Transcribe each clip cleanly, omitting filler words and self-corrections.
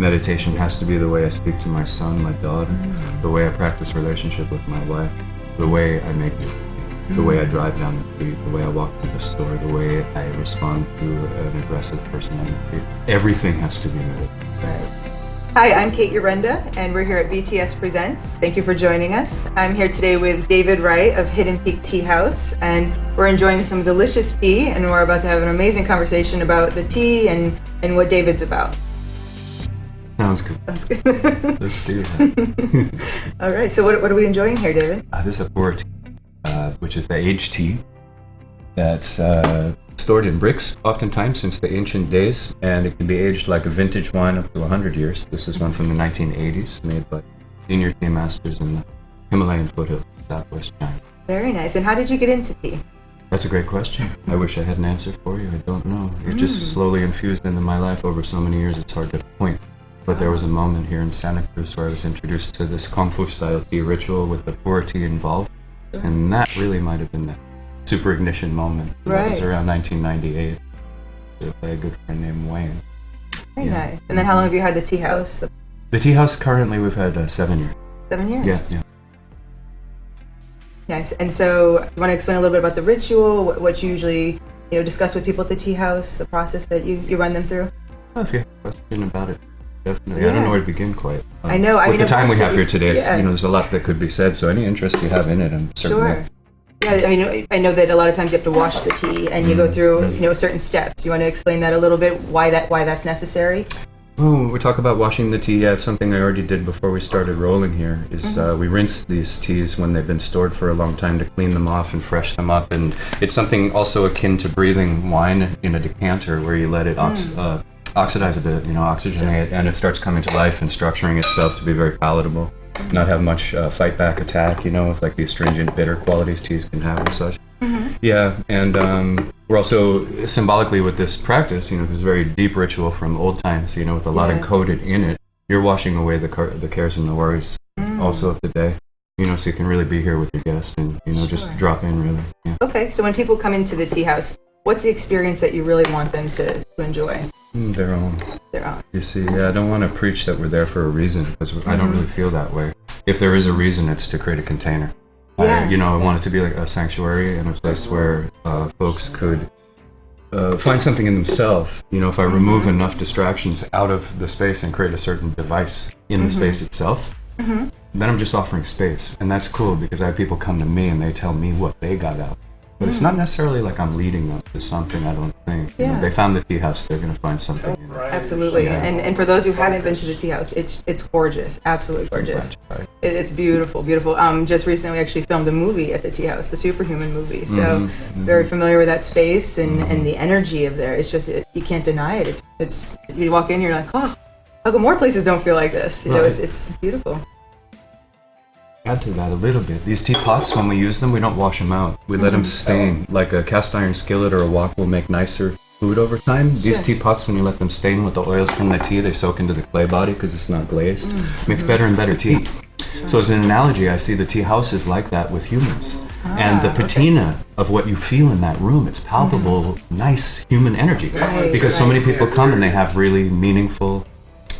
Meditation has to be the way I speak to my son, my daughter, the way I practice relationship with my wife, the way I make music, the way I drive down the street, the way I walk to the store, the way I respond to an aggressive person on the street. Everything has to be meditated. Right. Hi, I'm Kate Yurenda, and we're here at BTS Presents. Thank you for joining us. I'm here today with David Wright of Hidden Peak Tea House, and we're enjoying some delicious tea, and we're about to have an amazing conversation about the tea and what David's about. Sounds good. Sounds good. Let's do that. All right, so what are we enjoying here, David? This is a port, which is the aged tea that's stored in bricks, oftentimes since the ancient days, and it can be aged like a vintage wine up to 100 years. This is one from the 1980s, made by senior tea masters in the Himalayan foothills of Southwest China. Very nice. And how did you get into tea? That's a great question. I wish I had an answer for you. I don't know. It just slowly infused into my life over so many years, it's hard to point. But there was a moment here in Santa Cruz where I was introduced to this Kung Fu style tea ritual with the pour tea involved, and that really might have been the super ignition moment. Right. That was around 1998 by a good friend named Wayne. Very nice. And then how long have you had the tea house? The tea house currently we've had 7 years. 7 years? Yeah. Nice. And so you want to explain a little bit about the ritual, what you usually discuss with people at the tea house, the process that you run them through? Oh, if you have a question about it, definitely. Yeah. I don't know where to begin quite. I know. With the time we have here today, there's a lot that could be said, so any interest you have in it, I'm certainly... Sure. Yeah, I know that a lot of times you have to wash the tea, and you go through, certain steps. You want to explain that a little bit, why that's necessary? Oh, we talk about washing the tea. Yeah, it's something I already did before we started rolling here. We rinse these teas when they've been stored for a long time to clean them off and fresh them up, and it's something also akin to breathing wine in a decanter, where you let it oxidize a bit, oxygenate, and it starts coming to life and structuring itself to be very palatable. Not have much fight back attack, with like the astringent bitter qualities teas can have and such. Yeah, and we're also symbolically with this practice, this very deep ritual from old times, with a lot encoded in it. You're washing away the cares and the worries also of the day, so you can really be here with your guest and, just drop in really. Yeah. Okay, so when people come into the tea house, what's the experience that you really want them to enjoy? Their own. You see, I don't want to preach that we're there for a reason, because I don't really feel that way. If there is a reason, it's to create a container. I want it to be like a sanctuary and a place where folks could find something in themselves. If I remove enough distractions out of the space and create a certain device in the space itself, then I'm just offering space. And that's cool, because I have people come to me and they tell me what they got out. But it's not necessarily like I'm leading them to something, I don't think. They found the tea house, they're going to find something in it. Absolutely. Yeah. And for those who haven't been to the tea house, it's gorgeous. Absolutely gorgeous. It's beautiful, beautiful. Just recently we actually filmed a movie at the tea house, the Superhuman movie. So very familiar with that space and the energy of there. It's just, you can't deny it. It's you walk in, you're like, oh, how come more places don't feel like this? It's beautiful. Add to that a little bit. These teapots, when we use them, we don't wash them out. We let them stain. Like a cast iron skillet or a wok will make nicer food over time. These teapots, when you let them stain with the oils from the tea, they soak into the clay body because it's not glazed. Makes better and better tea. So as an analogy, I see the tea houses like that with humans. And the patina of what you feel in that room, it's palpable, nice human energy. Because so many people come and they have really meaningful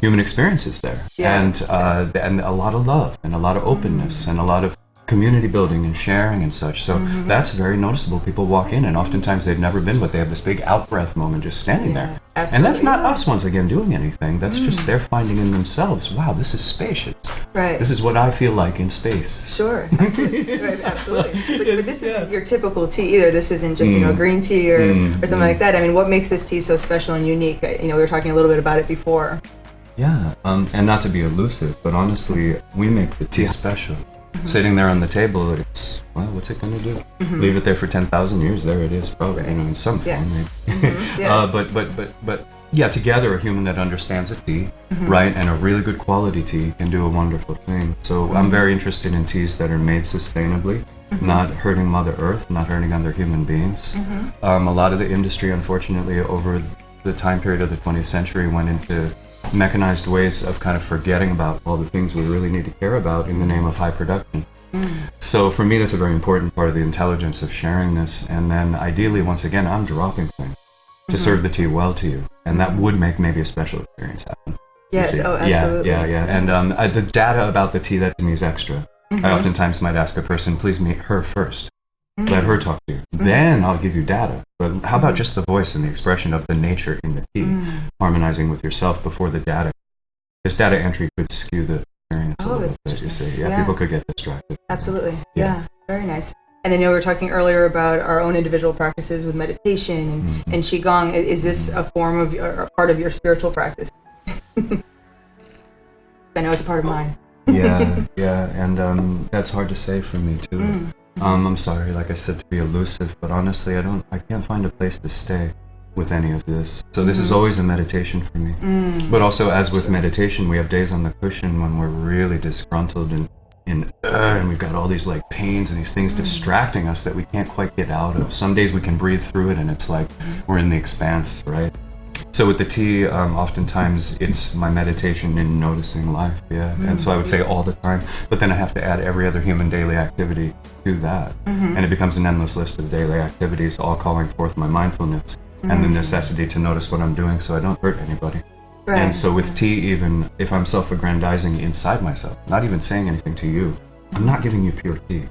human experiences there, and a lot of love and a lot of openness and a lot of community building and sharing and such. So that's very noticeable. People walk in and oftentimes they've never been, but they have this big out-breath moment just standing there. Absolutely. And that's not us once again doing anything. That's just they're finding in themselves, wow, this is spacious. Right. This is what I feel like in space. Sure. Absolutely. Right, absolutely. But this isn't your typical tea either. This isn't just green tea or something like that. I mean, what makes this tea so special and unique? We were talking a little bit about it before. Yeah, and not to be elusive, but honestly, we make the tea special. Sitting there on the table, it's, well, what's it going to do? Leave it there for 10,000 years, there it is, probably, in some form, maybe. But together, a human that understands a tea, right, and a really good quality tea can do a wonderful thing. So I'm very interested in teas that are made sustainably, not hurting Mother Earth, not hurting other human beings. A lot of the industry, unfortunately, over the time period of the 20th century went into mechanized ways of kind of forgetting about all the things we really need to care about in the name of high production. So for me, that's a very important part of the intelligence of sharing this. And then ideally, once again, I'm dropping things to serve the tea well to you. And that would make maybe a special experience happen. Yes. See? Oh, absolutely. Yeah. And the data about the tea, that to me is extra. I oftentimes might ask a person, please meet her first. Let her talk to you. Then I'll give you data. But how about just the voice and the expression of the nature in the tea, harmonizing with yourself before the data? This data entry could skew the experience a little bit, you see. Yeah, people could get distracted. Absolutely. Yeah. Very nice. And then we were talking earlier about our own individual practices with meditation and Qigong. Is this a form of a part of your spiritual practice? I know it's a part of mine. Yeah, and that's hard to say for me too. I'm sorry, like I said, to be elusive, but honestly, I can't find a place to stay with any of this. So this is always a meditation for me. But also, as with meditation, we have days on the cushion when we're really disgruntled and we've got all these like pains and these things distracting us that we can't quite get out of. Some days we can breathe through it and it's like we're in the expanse, right? So with the tea, oftentimes it's my meditation in noticing life, and so I would say all the time, but then I have to add every other human daily activity to that, and it becomes an endless list of daily activities, all calling forth my mindfulness and the necessity to notice what I'm doing so I don't hurt anybody. Right. And so with tea, even if I'm self-aggrandizing inside myself, not even saying anything to you, I'm not giving you pure tea.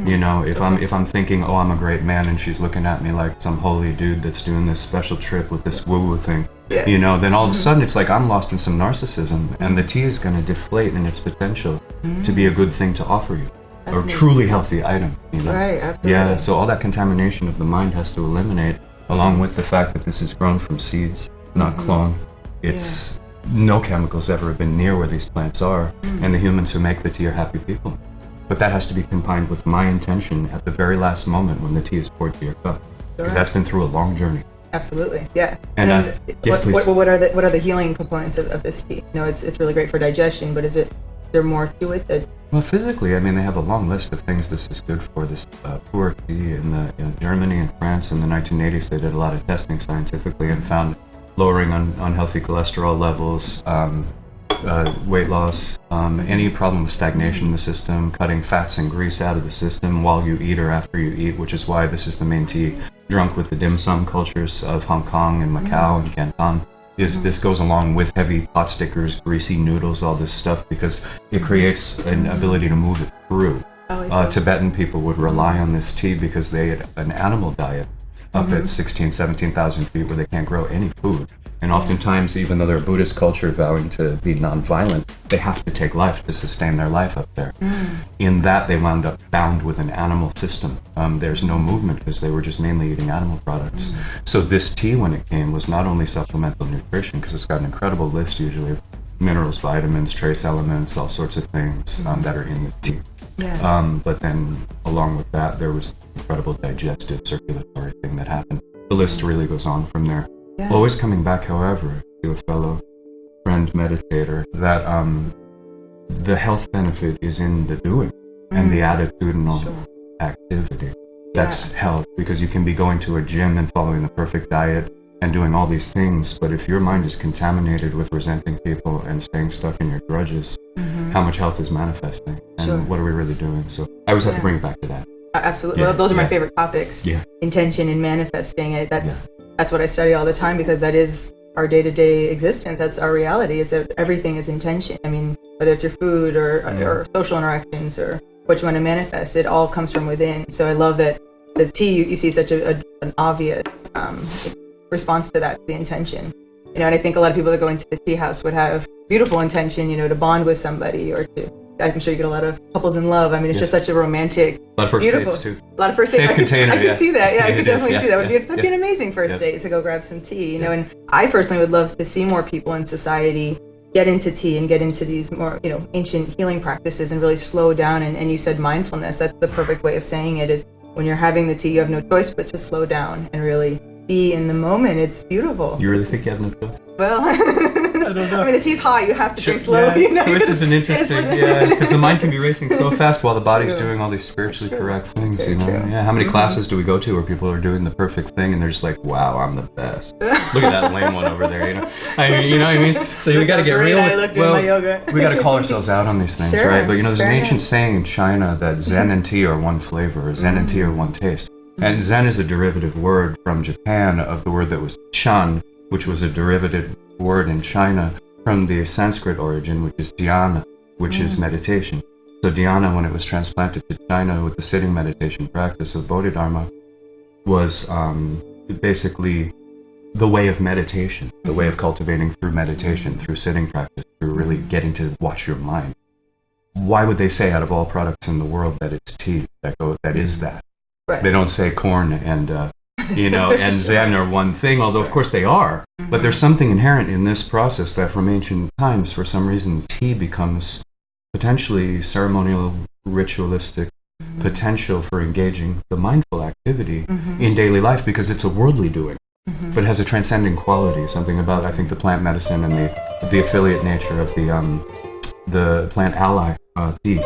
You know, if I'm thinking, oh, I'm a great man, and she's looking at me like some holy dude that's doing this special trip with this woo-woo thing, you know, then all of a sudden it's like I'm lost in some narcissism, and the tea is going to deflate in its potential to be a good thing to offer you, or a truly healthy item, you know? Right, absolutely. Yeah, so all that contamination of the mind has to eliminate, along with the fact that this is grown from seeds, not clone. It's no chemicals ever have been near where these plants are, and the humans who make the tea are happy people. But that has to be combined with my intention at the very last moment when the tea is poured to your cup, because that's been through a long journey. Absolutely, yeah. And yes, please. What are the healing components of this tea? You know, it's really great for digestion, but is there more to it that? Well, physically, I mean, they have a long list of things this is good for. This pu'er tea in Germany and France in the 1980s, they did a lot of testing scientifically and found lowering unhealthy cholesterol levels, weight loss, any problem with stagnation in the system, cutting fats and grease out of the system while you eat or after you eat, which is why this is the main tea drunk with the dim sum cultures of Hong Kong and Macau and Canton. This goes along with heavy pot stickers, greasy noodles, all this stuff, because it creates an ability to move it through. Tibetan people would rely on this tea because they had an animal diet up at 16,000, 17,000 feet where they can't grow any food. And oftentimes, even though they're a Buddhist culture vowing to be non-violent, they have to take life to sustain their life up there. In that, they wound up bound with an animal system. There's no movement because they were just mainly eating animal products. So this tea, when it came, was not only supplemental nutrition, because it's got an incredible list usually of minerals, vitamins, trace elements, all sorts of things that are in the tea. But then along with that, there was incredible digestive circulatory thing that happened. The list really goes on from there. Always coming back, however, to a fellow friend meditator, that the health benefit is in the doing and the attitudinal activity. That's health, because you can be going to a gym and following the perfect diet and doing all these things, but if your mind is contaminated with resenting people and staying stuck in your grudges, how much health is manifesting, and what are we really doing? So I always have to bring it back to that. Absolutely. Well, those are my favorite topics. Intention and manifesting it. That's what I study all the time, because that is our day-to-day existence. That's our reality. It's everything is intention. I mean, whether it's your food or social interactions or what you want to manifest, it all comes from within. So I love that the tea, you see such an obvious response to that, the intention. You know, and I think a lot of people that go into the tea house would have beautiful intention, you know, to bond with somebody, or to, I'm sure you get a lot of couples in love. I mean, it's just such a romantic, a lot of first dates too. A lot of first dates. Safe container. I could see that. Yeah, I could definitely see that. That'd be an amazing first date to go grab some tea. You know, and I personally would love to see more people in society get into tea and get into these more, you know, ancient healing practices and really slow down. And you said mindfulness. That's the perfect way of saying it. Is when you're having the tea, you have no choice but to slow down and really be in the moment. It's beautiful. You really think you have no choice? Well, I don't know. I mean, the tea's hot. You have to drink slowly. You know? This is an interesting, because the mind can be racing so fast while the body's doing all these spiritually correct things. You know, how many classes do we go to where people are doing the perfect thing and they're just like, "Wow, I'm the best." Look at that lame one over there. You know, you know what I mean? So we got to get real. We got to call ourselves out on these things, right? But you know, there's an ancient saying in China that Zen and tea are one flavor, or Zen and tea are one taste. And Zen is a derivative word from Japan of the word that was Chan, which was a derivative word in China from the Sanskrit origin, which is dhyana, which is meditation. So dhyana, when it was transplanted to China with the sitting meditation practice of Bodhidharma, was basically the way of meditation, the way of cultivating through meditation, through sitting practice, through really getting to watch your mind. Why would they say out of all products in the world that it's tea that is that? Right. They don't say corn and and Zen are one thing, although of course they are. But there's something inherent in this process that from ancient times, for some reason, tea becomes potentially ceremonial, ritualistic potential for engaging the mindful activity in daily life, because it's a worldly doing, but it has a transcending quality, something about, I think, the plant medicine and the affiliate nature of the plant ally tea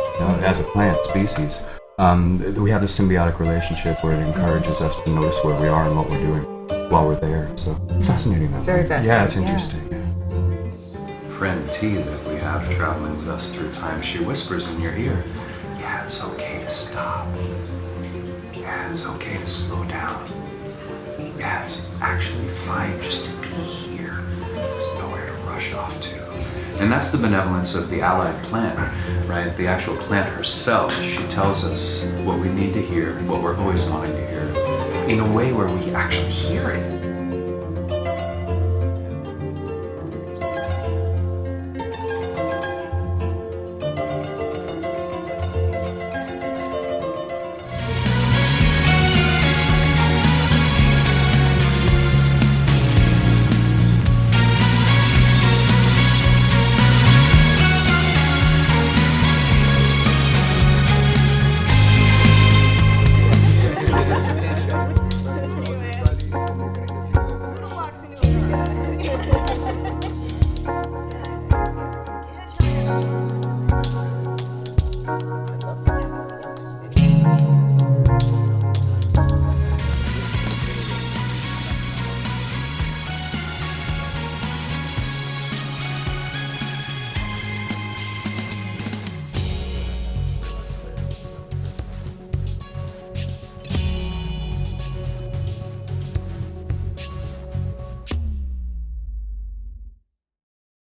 as a plant species. We have this symbiotic relationship where it encourages us to notice where we are and what we're doing while we're there. So it's fascinating. It's very fascinating. Yeah, it's interesting. Yeah. Friend T that we have traveling with us through time, she whispers in your ear, yeah, it's okay to stop. Yeah, it's okay to slow down. Yeah, it's actually fine just to be here. There's nowhere to rush off to. And that's the benevolence of the allied plant, right? The actual plant herself, she tells us what we need to hear, what we're always wanting to hear, in a way where we actually hear it.